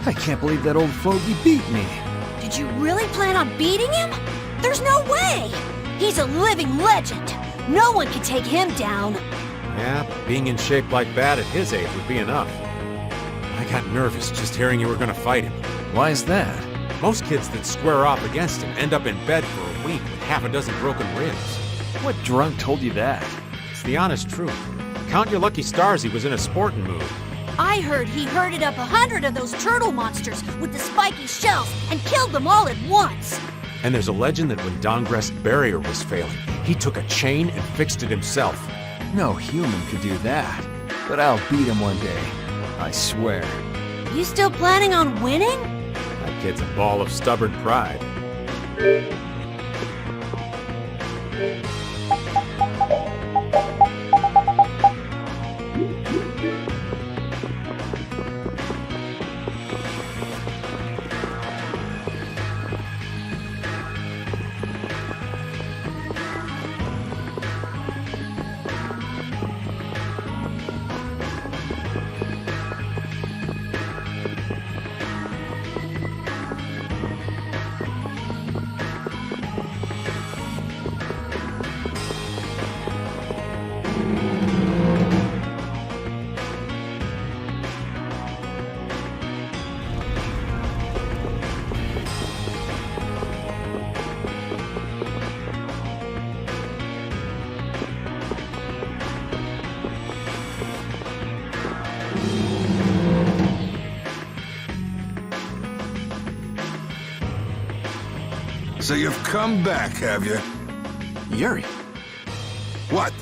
I can't believe that old fogey beat me. Did you really plan on beating him? There's no way! He's a living legend. No one can take him down. Yeah, being in shape like that at his age would be enough. I got nervous just hearing you were gonna fight him. Why is that? Most kids that square off against him end up in bed for a week with half a dozen broken ribs. What drunk told you that? It's the honest truth. Count your lucky stars he was in a sporting mood. I heard he herded up 100 of those turtle monsters with the spiky shells and killed them all at once. And there's a legend that when Dongrest's barrier was failing, he took a chain and fixed it himself. No human could do that. But I'll beat him one day. I swear. You still planning on winning? That kid's a ball of stubborn pride. So you've come back, have you? Yuri? What?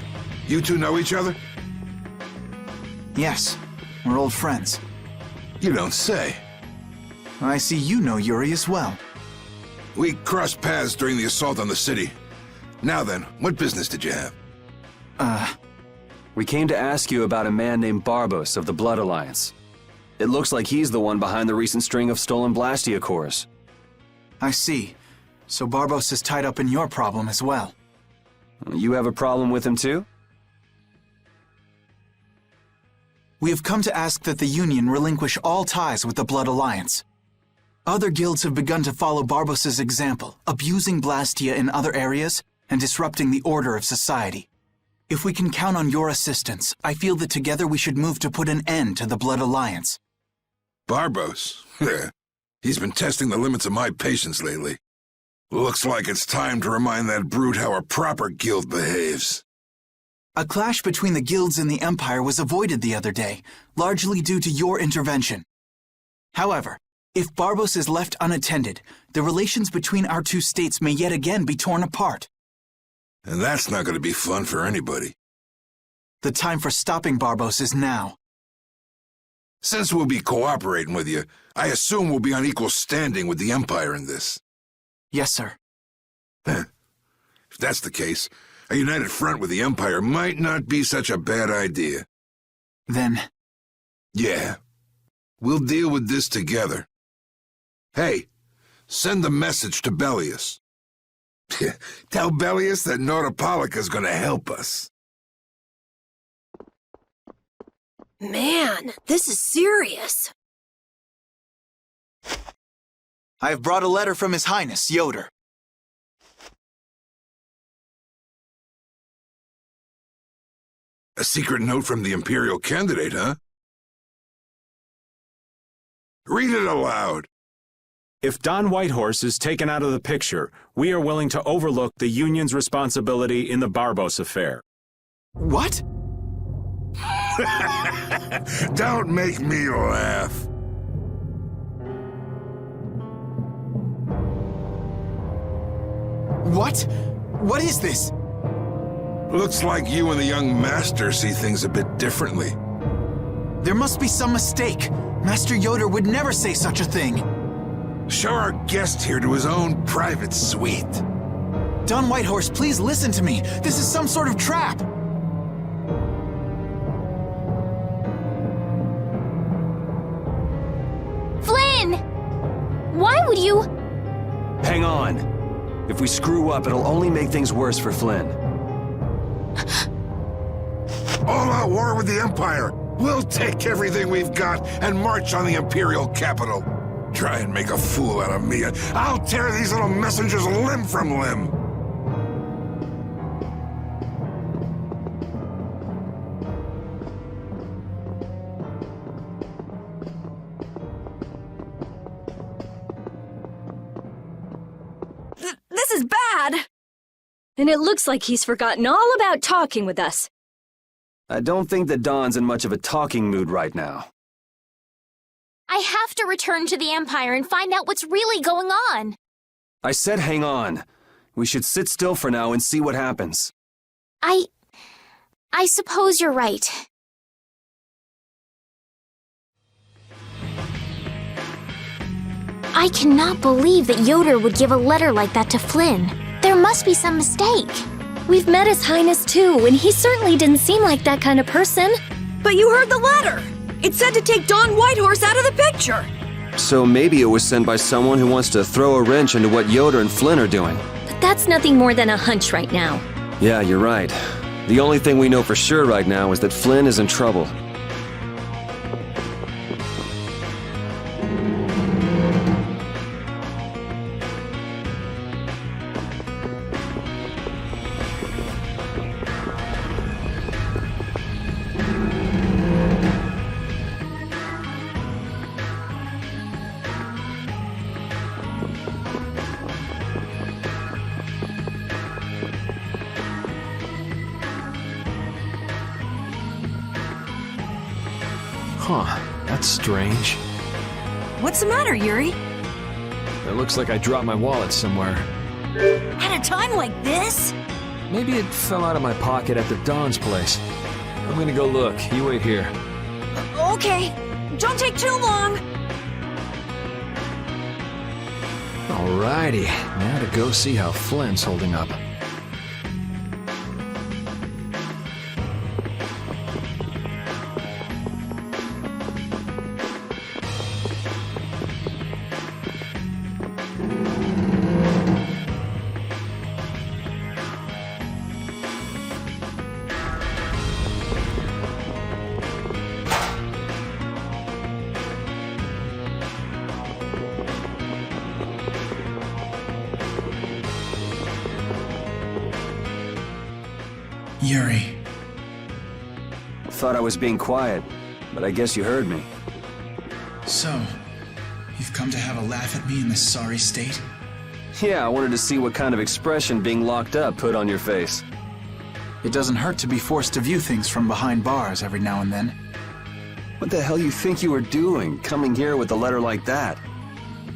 You two know each other? Yes, we're old friends. You don't say. I see you know Yuri as well. We crossed paths during the assault on the city. Now then, what business did you have? We came to ask you about a man named Barbos of the Blood Alliance. It looks like he's the one behind the recent string of stolen Blastia cores. I see. So Barbos is tied up in your problem as well. You have a problem with him too? We have come to ask that the Union relinquish all ties with the Blood Alliance. Other guilds have begun to follow Barbos' example, abusing Blastia in other areas and disrupting the order of society. If we can count on your assistance, I feel that together we should move to put an end to the Blood Alliance. Barbos? He's been testing the limits of my patience lately. Looks like it's time to remind that brute how a proper guild behaves. A clash between the guilds and the Empire was avoided the other day, largely due to your intervention. However, if Barbos is left unattended, the relations between our two states may yet again be torn apart. And that's not going to be fun for anybody. The time for stopping Barbos is now. Since we'll be cooperating with you, I assume we'll be on equal standing with the Empire in this. Yes, sir. If that's the case, a united front with the Empire might not be such a bad idea. Then... Yeah. We'll deal with this together. Hey, send a message to Bellius. Tell Bellius that Nordopolica's gonna help us. Man, this is serious. I have brought a letter from His Highness, Yoder. A secret note from the Imperial candidate, huh? Read it aloud. If Don Whitehorse is taken out of the picture, we are willing to overlook the Union's responsibility in the Barbos affair. What? Don't make me laugh. What? What is this? Looks like you and the young master see things a bit differently. There must be some mistake. Master Yoder would never say such a thing. Show our guest here to his own private suite. Don Whitehorse, please listen to me. This is some sort of trap. Flynn! Why would you... Hang on. If we screw up, it'll only make things worse for Flynn. All-out war with the Empire. We'll take everything we've got and march on the Imperial capital. Try and make a fool out of me, and I'll tear these little messengers limb from limb. This is bad! And it looks like he's forgotten all about talking with us. I don't think that Don's in much of a talking mood right now. I have to return to the Empire and find out what's really going on. I said hang on. We should sit still for now and see what happens. I suppose you're right. I cannot believe that Yoder would give a letter like that to Flynn. There must be some mistake. We've met His Highness too, and he certainly didn't seem like that kind of person. But you heard the letter! It said to take Don Whitehorse out of the picture! So maybe it was sent by someone who wants to throw a wrench into what Yoder and Flynn are doing. But that's nothing more than a hunch right now. Yeah, you're right. The only thing we know for sure right now is that Flynn is in trouble. Huh, that's strange. What's the matter, Yuri? It looks like I dropped my wallet somewhere. At a time like this? Maybe it fell out of my pocket at the Don's place. I'm gonna go look. You wait here. Okay. Don't take too long. Alrighty, now to go see how Flynn's holding up. Yuri. Thought I was being quiet, but I guess you heard me. So, you've come to have a laugh at me in this sorry state? Yeah, I wanted to see what kind of expression being locked up put on your face. It doesn't hurt to be forced to view things from behind bars every now and then. What the hell you think you were doing, coming here with a letter like that?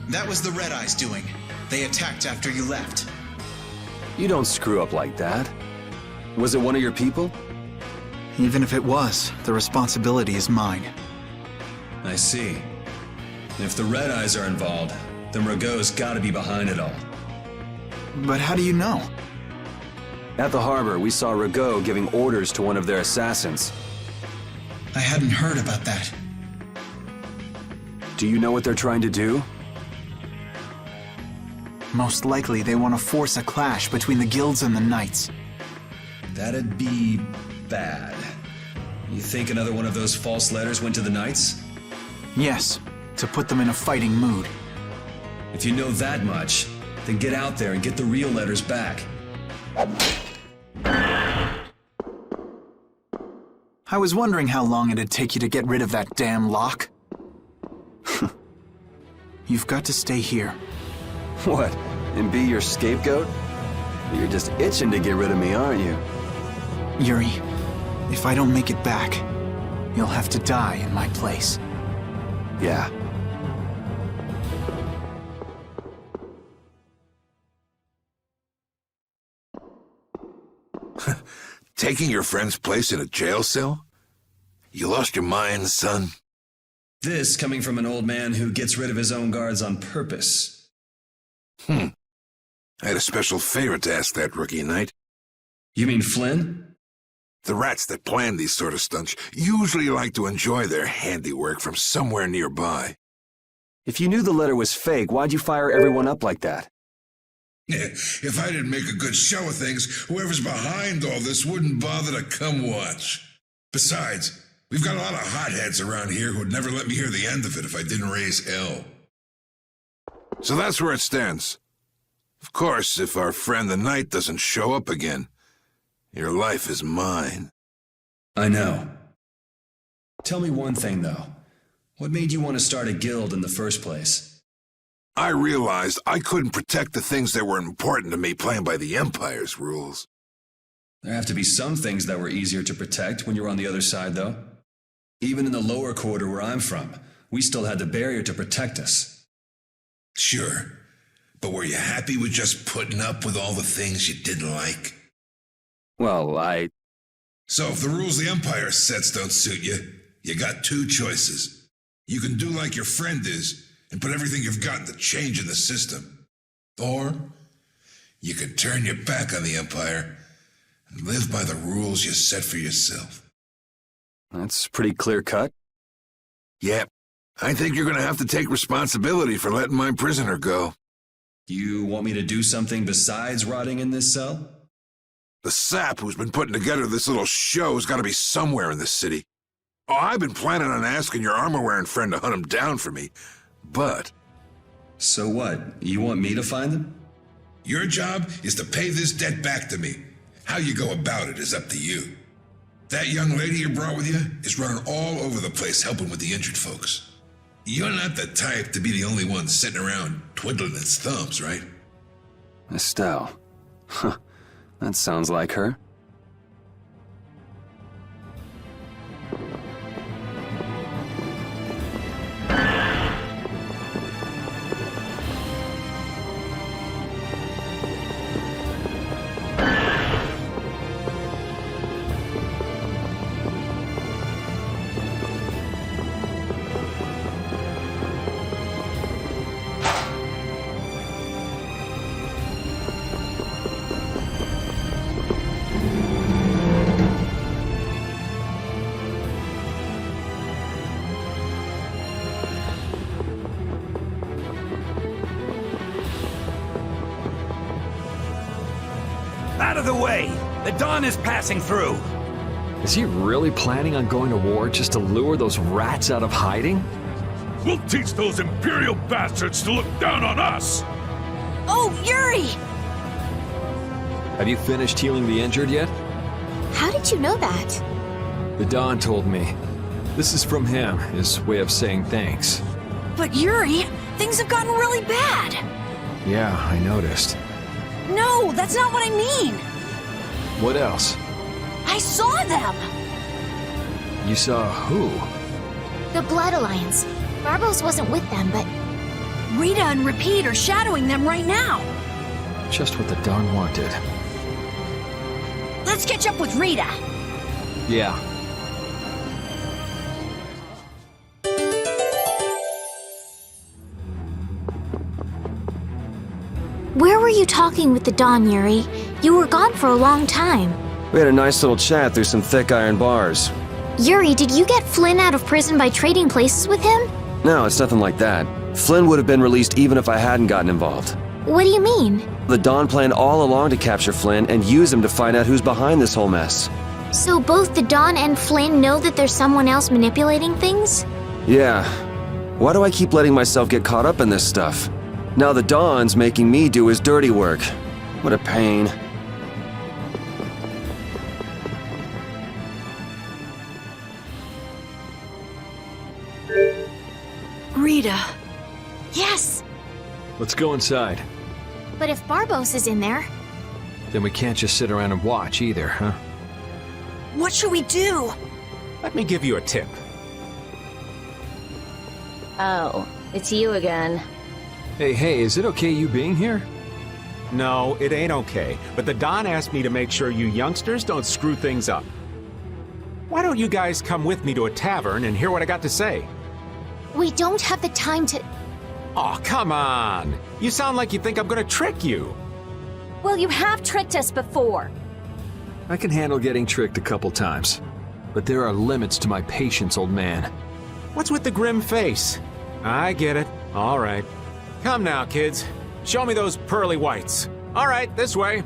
That was the Red Eyes doing. They attacked after you left. You don't screw up like that. Was it one of your people? Even if it was, the responsibility is mine. I see. If the Red Eyes are involved, then Rago's gotta be behind it all. But how do you know? At the harbor, we saw Rago giving orders to one of their assassins. I hadn't heard about that. Do you know what they're trying to do? Most likely they want to force a clash between the guilds and the knights. That'd be bad. You think another one of those false letters went to the Knights? Yes, to put them in a fighting mood. If you know that much, then get out there and get the real letters back. I was wondering how long it'd take you to get rid of that damn lock. You've got to stay here. What, and be your scapegoat? You're just itching to get rid of me, aren't you? Yuri, if I don't make it back, you'll have to die in my place. Yeah. Taking your friend's place in a jail cell? You lost your mind, son? This coming from an old man who gets rid of his own guards on purpose. I had a special favor to ask that rookie knight. You mean Flynn? The rats that plan these sort of stunts usually like to enjoy their handiwork from somewhere nearby. If you knew the letter was fake, why'd you fire everyone up like that? If I didn't make a good show of things, whoever's behind all this wouldn't bother to come watch. Besides, we've got a lot of hotheads around here who'd never let me hear the end of it if I didn't raise hell. So that's where it stands. Of course, if our friend the Knight doesn't show up again, your life is mine. I know. Tell me one thing, though. What made you want to start a guild in the first place? I realized I couldn't protect the things that were important to me playing by the Empire's rules. There have to be some things that were easier to protect when you're on the other side, though. Even in the lower quarter where I'm from, we still had the barrier to protect us. Sure, but were you happy with just putting up with all the things you didn't like? Well, So if the rules the Empire sets don't suit you, you got two choices. You can do like your friend is and put everything you've got into change in the system. Or you can turn your back on the Empire and live by the rules you set for yourself. That's pretty clear-cut. Yep. I think you're going to have to take responsibility for letting my prisoner go. You want me to do something besides rotting in this cell? The sap who's been putting together this little show's got to be somewhere in this city. Oh, I've been planning on asking your armor-wearing friend to hunt him down for me, but... So what? You want me to find them? Your job is to pay this debt back to me. How you go about it is up to you. That young lady you brought with you is running all over the place helping with the injured folks. You're not the type to be the only one sitting around twiddling its thumbs, right? Estelle. Huh. That sounds like her. Out of the way! The Don is passing through! Is he really planning on going to war just to lure those rats out of hiding? We'll teach those Imperial bastards to look down on us! Oh, Yuri! Have you finished healing the injured yet? How did you know that? The Don told me. This is from him, his way of saying thanks. But Yuri, things have gotten really bad. Yeah, I noticed. No, that's not what I mean. What else? I saw them. You saw who? The Blood Alliance. Barbos wasn't with them, but Rita and Repeat are shadowing them right now. Just what the Don wanted. Let's catch up with Rita. Yeah. where were you talking with the Don, Yuri? You were gone for a long time. We had a nice little chat through some thick iron bars. Yuri, did you get Flynn out of prison by trading places with him? No, it's nothing like that. Flynn would have been released even if I hadn't gotten involved. What do you mean? The Don planned all along to capture Flynn and use him to find out who's behind this whole mess. So both the Don and Flynn know that there's someone else manipulating things? Yeah. Why do I keep letting myself get caught up in this stuff? Now the Don's making me do his dirty work. What a pain. Rita. Yes! Let's go inside. But if Barbos is in there... Then we can't just sit around and watch either, huh? What should we do? Let me give you a tip. Oh, it's you again. Hey, is it okay you being here? No, it ain't okay, but the Don asked me to make sure you youngsters don't screw things up. Why don't you guys come with me to a tavern and hear what I got to say? We don't have the time to... Oh, come on! You sound like you think I'm gonna trick you. Well, you have tricked us before. I can handle getting tricked a couple times. But there are limits to my patience, old man. What's with the grim face? I get it. All right. Come now, kids. Show me those pearly whites. All right, this way.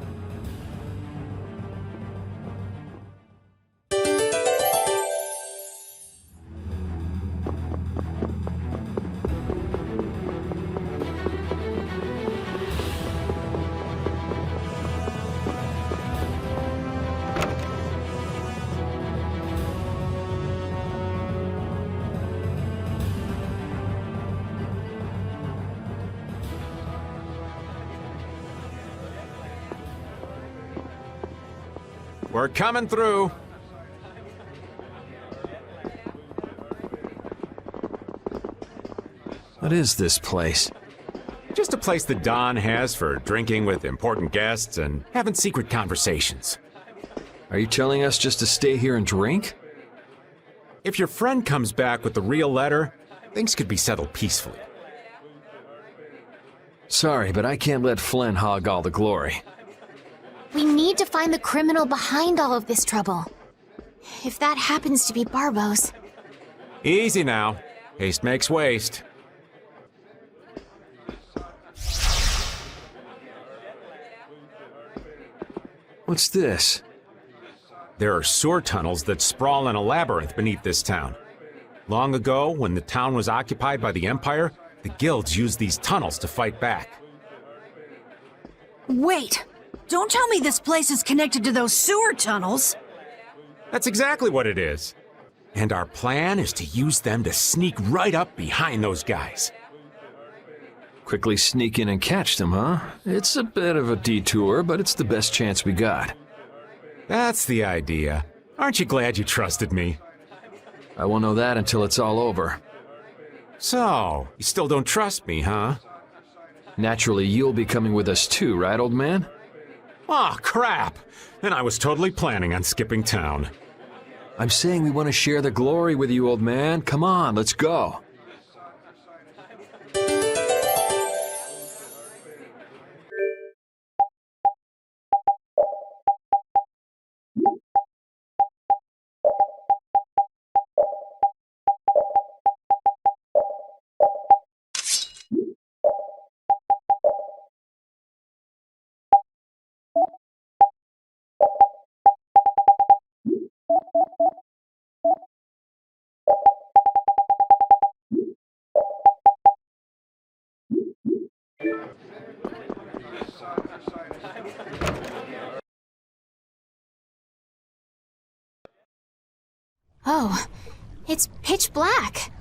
We're coming through. What is this place? Just a place the Don has for drinking with important guests and having secret conversations. Are you telling us just to stay here and drink? If your friend comes back with the real letter, things could be settled peacefully. Sorry, but I can't let Flynn hog all the glory. We need to find the criminal behind all of this trouble. If that happens to be Barbos. Easy now. Haste makes waste. What's this? There are sewer tunnels that sprawl in a labyrinth beneath this town. Long ago, when the town was occupied by the Empire, the guilds used these tunnels to fight back. Wait! Don't tell me this place is connected to those sewer tunnels! That's exactly what it is. And our plan is to use them to sneak right up behind those guys. Quickly sneak in and catch them, huh? It's a bit of a detour, but it's the best chance we got. That's the idea. Aren't you glad you trusted me? I won't know that until it's all over. So, you still don't trust me, huh? Naturally, you'll be coming with us too, right, old man? Aw, crap! And I was totally planning on skipping town. I'm saying we want to share the glory with you, old man. Come on, let's go. Oh, it's pitch black.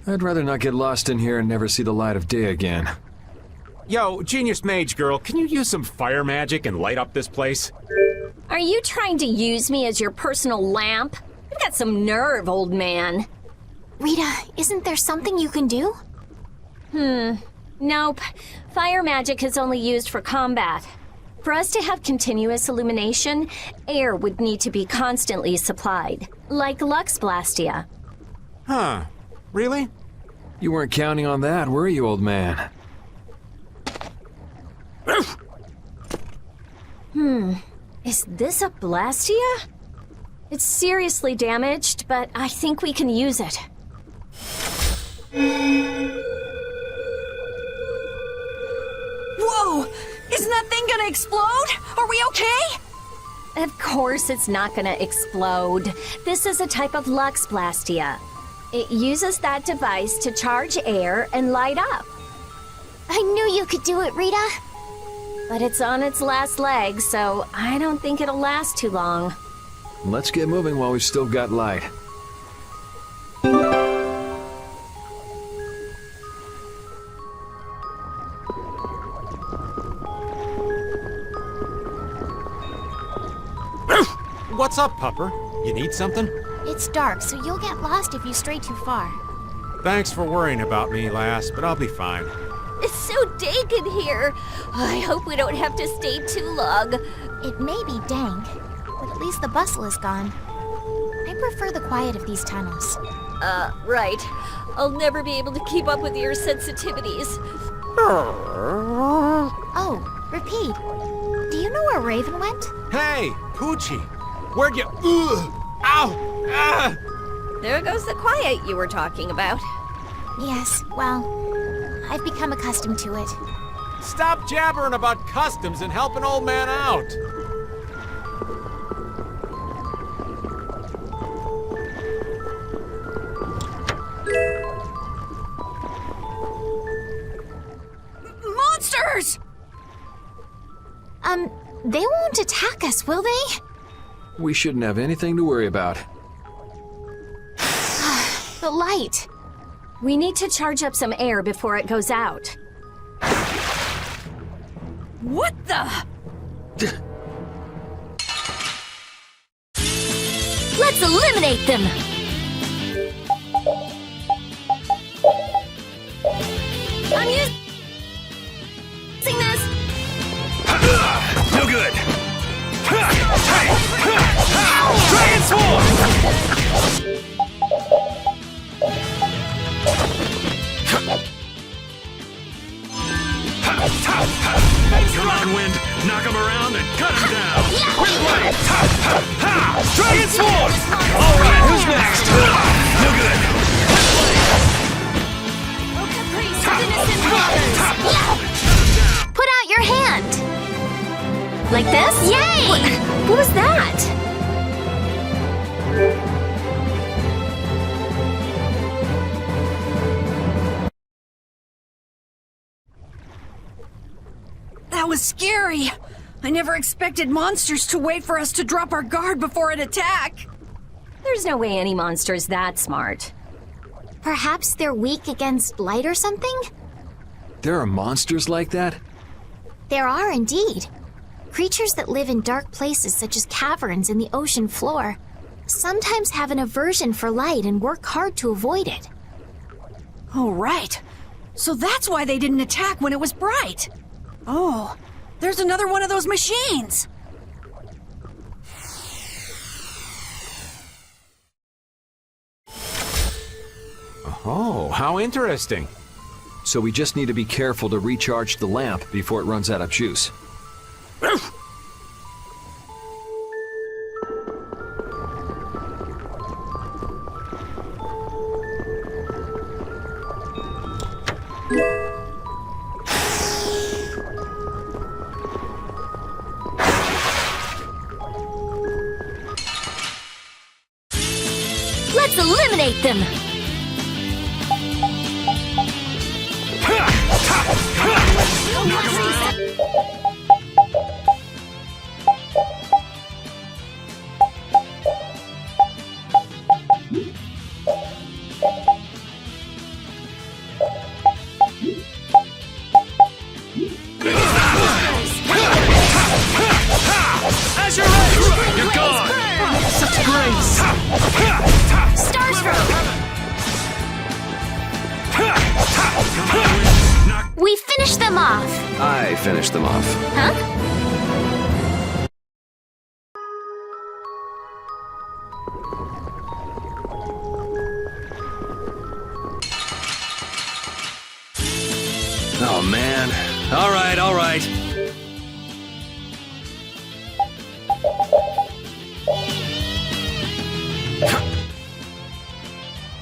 I'd rather not get lost in here and never see the light of day again. Yo, Genius Mage Girl, can you use some fire magic and light up this place? Are you trying to use me as your personal lamp? You've got some nerve, old man. Rita, isn't there something you can do? Nope. Fire magic is only used for combat. For us to have continuous illumination, air would need to be constantly supplied, like Lux Blastia. Huh. Really? You weren't counting on that, were you, old man? Is this a Blastia? It's seriously damaged, but I think we can use it. Whoa! Isn't that thing gonna explode? Are we okay? Of course it's not gonna explode. This is a type of Lux Blastia. It uses that device to charge air and light up. I knew you could do it, Rita. But it's on its last leg, so I don't think it'll last too long. Let's get moving while we've still got light. What's up, Pupper? You need something? It's dark, so you'll get lost if you stray too far. Thanks for worrying about me, lass, but I'll be fine. It's so dank in here. I hope we don't have to stay too long. It may be dank, but at least the bustle is gone. I prefer the quiet of these tunnels. Right. I'll never be able to keep up with your sensitivities. Oh, repeat. Do you know where Raven went? Hey, Poochie! Where'd you... Ow! Ah! There goes the quiet you were talking about. Yes, well, I've become accustomed to it. Stop jabbering about customs and help an old man out. Monsters! They won't attack us, will they? We shouldn't have anything to worry about. The light. We need to charge up some air before it goes out. What the? Let's eliminate them! I'm using this! No good! Transform! Come on, Wind! Knock him around and cut him down! Wind blade! Transform! Alright, who's next? No good! Put out your hand! Like this? Yay! What was that? That was scary. I never expected monsters to wait for us to drop our guard before an attack. There's no way any monster's that smart. Perhaps they're weak against light or something? There are monsters like that? There are indeed. Creatures that live in dark places such as caverns in the ocean floor sometimes have an aversion for light and work hard to avoid it. Oh, right. So that's why they didn't attack when it was bright. Oh, there's another one of those machines. Oh, how interesting. So we just need to be careful to recharge the lamp before it runs out of juice. Let's eliminate them! As you're ready, you're gone! Such grace! We finished them off! I finished them off. Huh? Oh, man. All right, all right.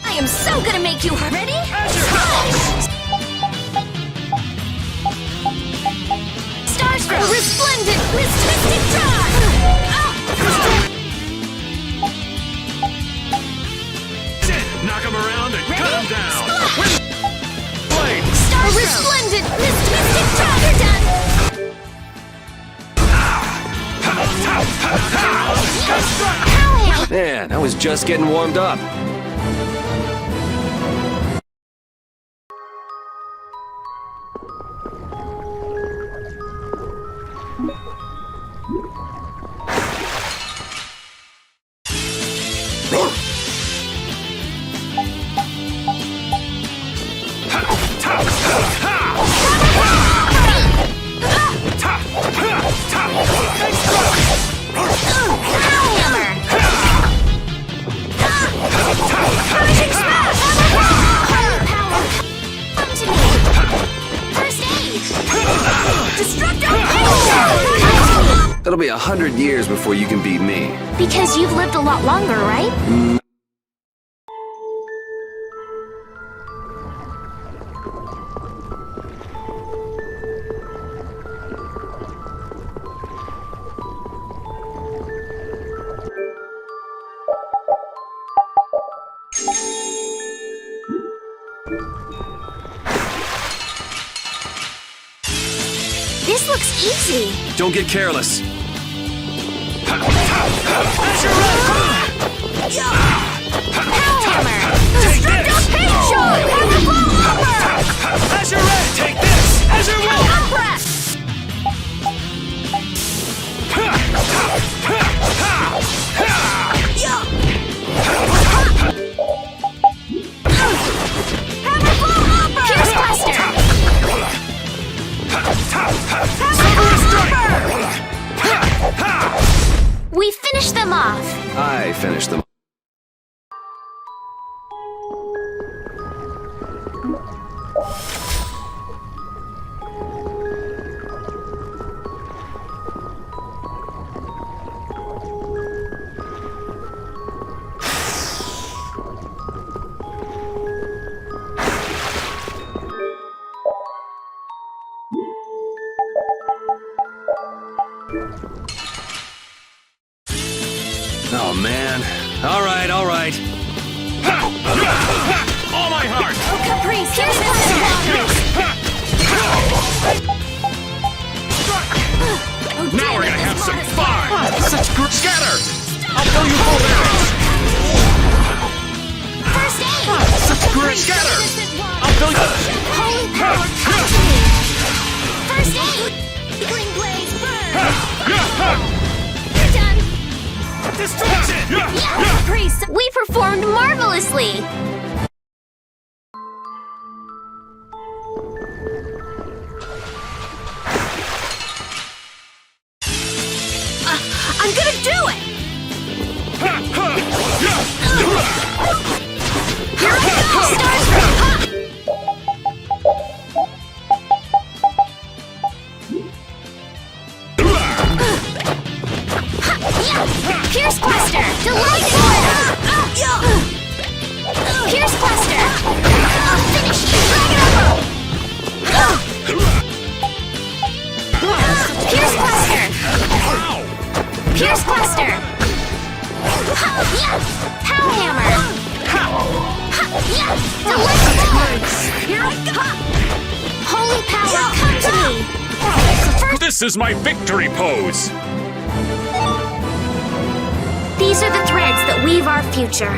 I am so gonna make you ready! Starstroke! Resplendent Mystic Drive! Knock him around and cut him down! Blade! Starstroke! Resplendent Mystic Drive! You're done! Man, I was just getting warmed up. It'll be 100 years before you can beat me. Because you've lived a lot longer, right? easy. Don't get careless. Power hammer. Destructive pain shot. Powerful upper. Azure Red, take this! Azure Wolf! Compress. Pierce Cluster. We finished them off. I finished them. Oh, man. All right, all right. All my heart! Oh, Caprice, here's Now we're gonna have some fun! Such great scatter! I'll throw you full damage! First aid! Such great scatter! I'll throw you... Holy power, come to me! First aid! Gleam blaze, burn! You're done! Destruction! Yeah, Caprice, we performed marvelously! I'm gonna do it! Here I go! Starscream! Pierce Cluster! Delight Order! Pierce Cluster! I'll finish you! Dragon Arrow! Pierce Cluster! Pierce Cluster! Power Hammer! Delight Order! Here I go! Holy power, come to me! First, This is my victory pose! these are the threads that weave our future.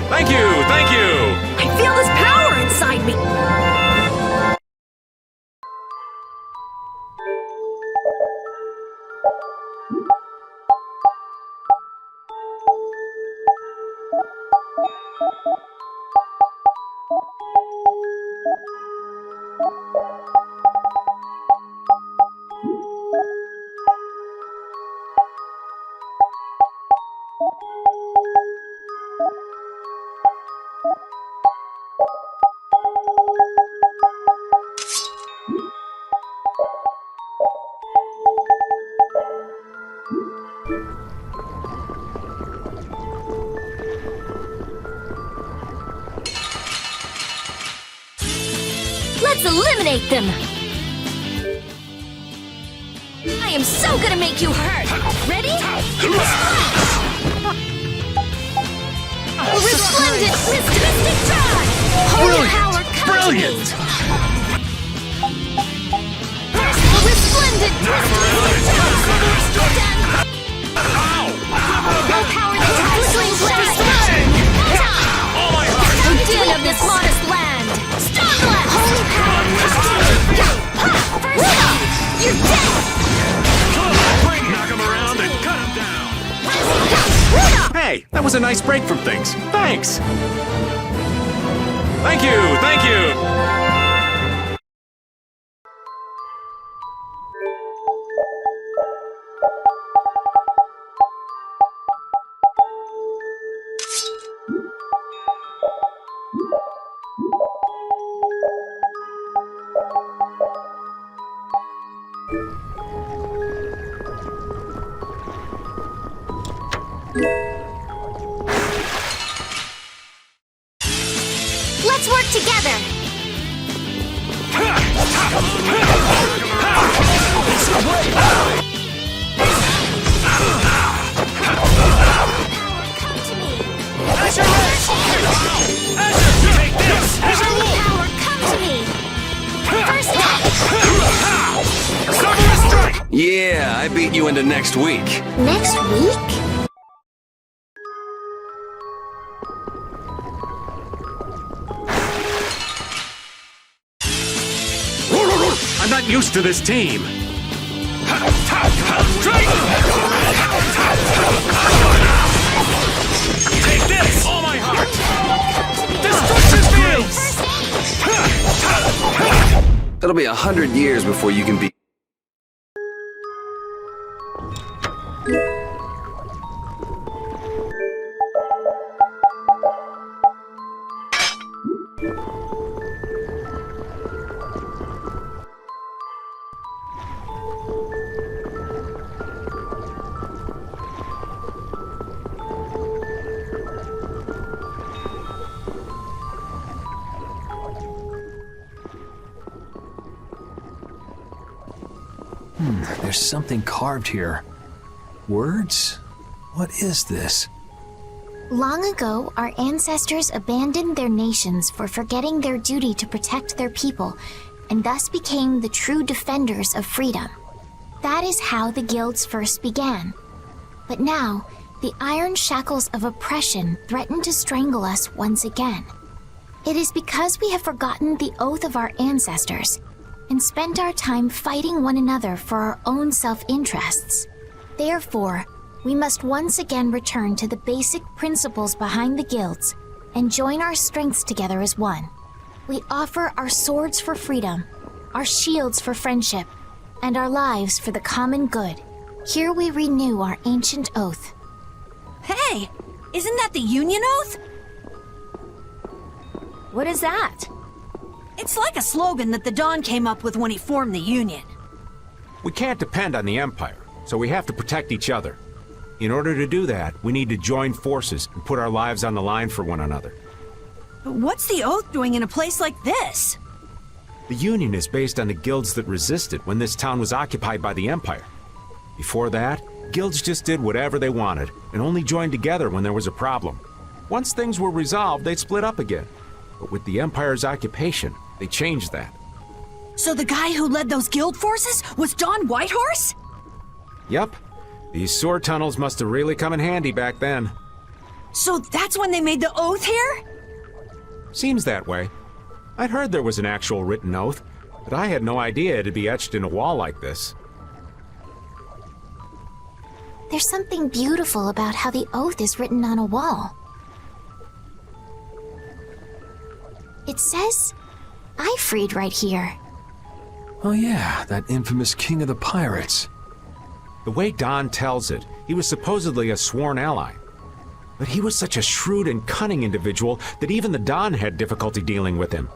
Thank you, thank you! I feel this power inside me. Let's eliminate them! I am so gonna make you hurt! Ready? Resplendent Mystic Drive! Holy power, come to me! Resplendent Mystic Drive! No power that flickering blaze burn! All my heart! The din of this modest land! Stun blast! Holy power, come to me! First up! You're dead! Knock him around and cut him down! Hey, that was a nice break from things. Thanks. Thank you, thank you! Let's work together! Yeah, I beat you into next week. Next week? I'm not used to this team. Take this! All my heart! Destruction fields! It'll be 100 years before you can be... There's something carved here. Words? What is this? Long ago, our ancestors abandoned their nations for forgetting their duty to protect their people, and thus became the true defenders of freedom. That is how the guilds first began. But now, the iron shackles of oppression threaten to strangle us once again. It is because we have forgotten the oath of our ancestors and spent our time fighting one another for our own self-interests. Therefore, we must once again return to the basic principles behind the guilds and join our strengths together as one. We offer our swords for freedom, our shields for friendship, and our lives for the common good. Here we renew our ancient oath. Hey, isn't that the Union Oath? What is that? It's like a slogan that the Don came up with when he formed the Union. We can't depend on the Empire, so we have to protect each other. In order to do that, we need to join forces and put our lives on the line for one another. But what's the Oath doing in a place like this? The Union is based on the guilds that resisted when this town was occupied by the Empire. Before that, guilds just did whatever they wanted and only joined together when there was a problem. Once things were resolved, they'd split up again. But with the Empire's occupation, they changed that. So the guy who led those guild forces was Don Whitehorse? Yep. These sewer tunnels must have really come in handy back then. So that's when they made the Oath here? Seems that way. I'd heard there was an actual written oath, but I had no idea it'd be etched in a wall like this. There's something beautiful about how the oath is written on a wall. It says, "I freed" right here. Oh yeah, that infamous king of the pirates. The way Don tells it, he was supposedly a sworn ally. But he was such a shrewd and cunning individual that even the Don had difficulty dealing with him.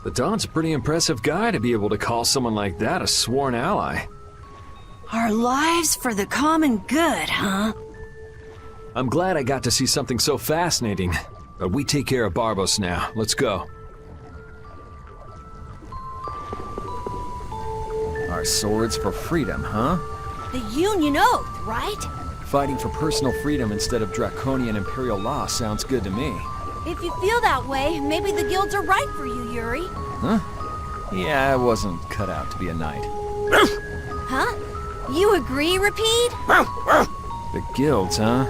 The Don's a pretty impressive guy to be able to call someone like that a sworn ally. Our lives for the common good, huh? I'm glad I got to see something so fascinating. But we take care of Barbos now. Let's go. Our swords for freedom, huh? The Union Oath, right? Fighting for personal freedom instead of draconian imperial law sounds good to me. If you feel that way, maybe the guilds are right for you, Yuri. Huh? Yeah, I wasn't cut out to be a knight. Huh? You agree, Repeat? The guilds, huh?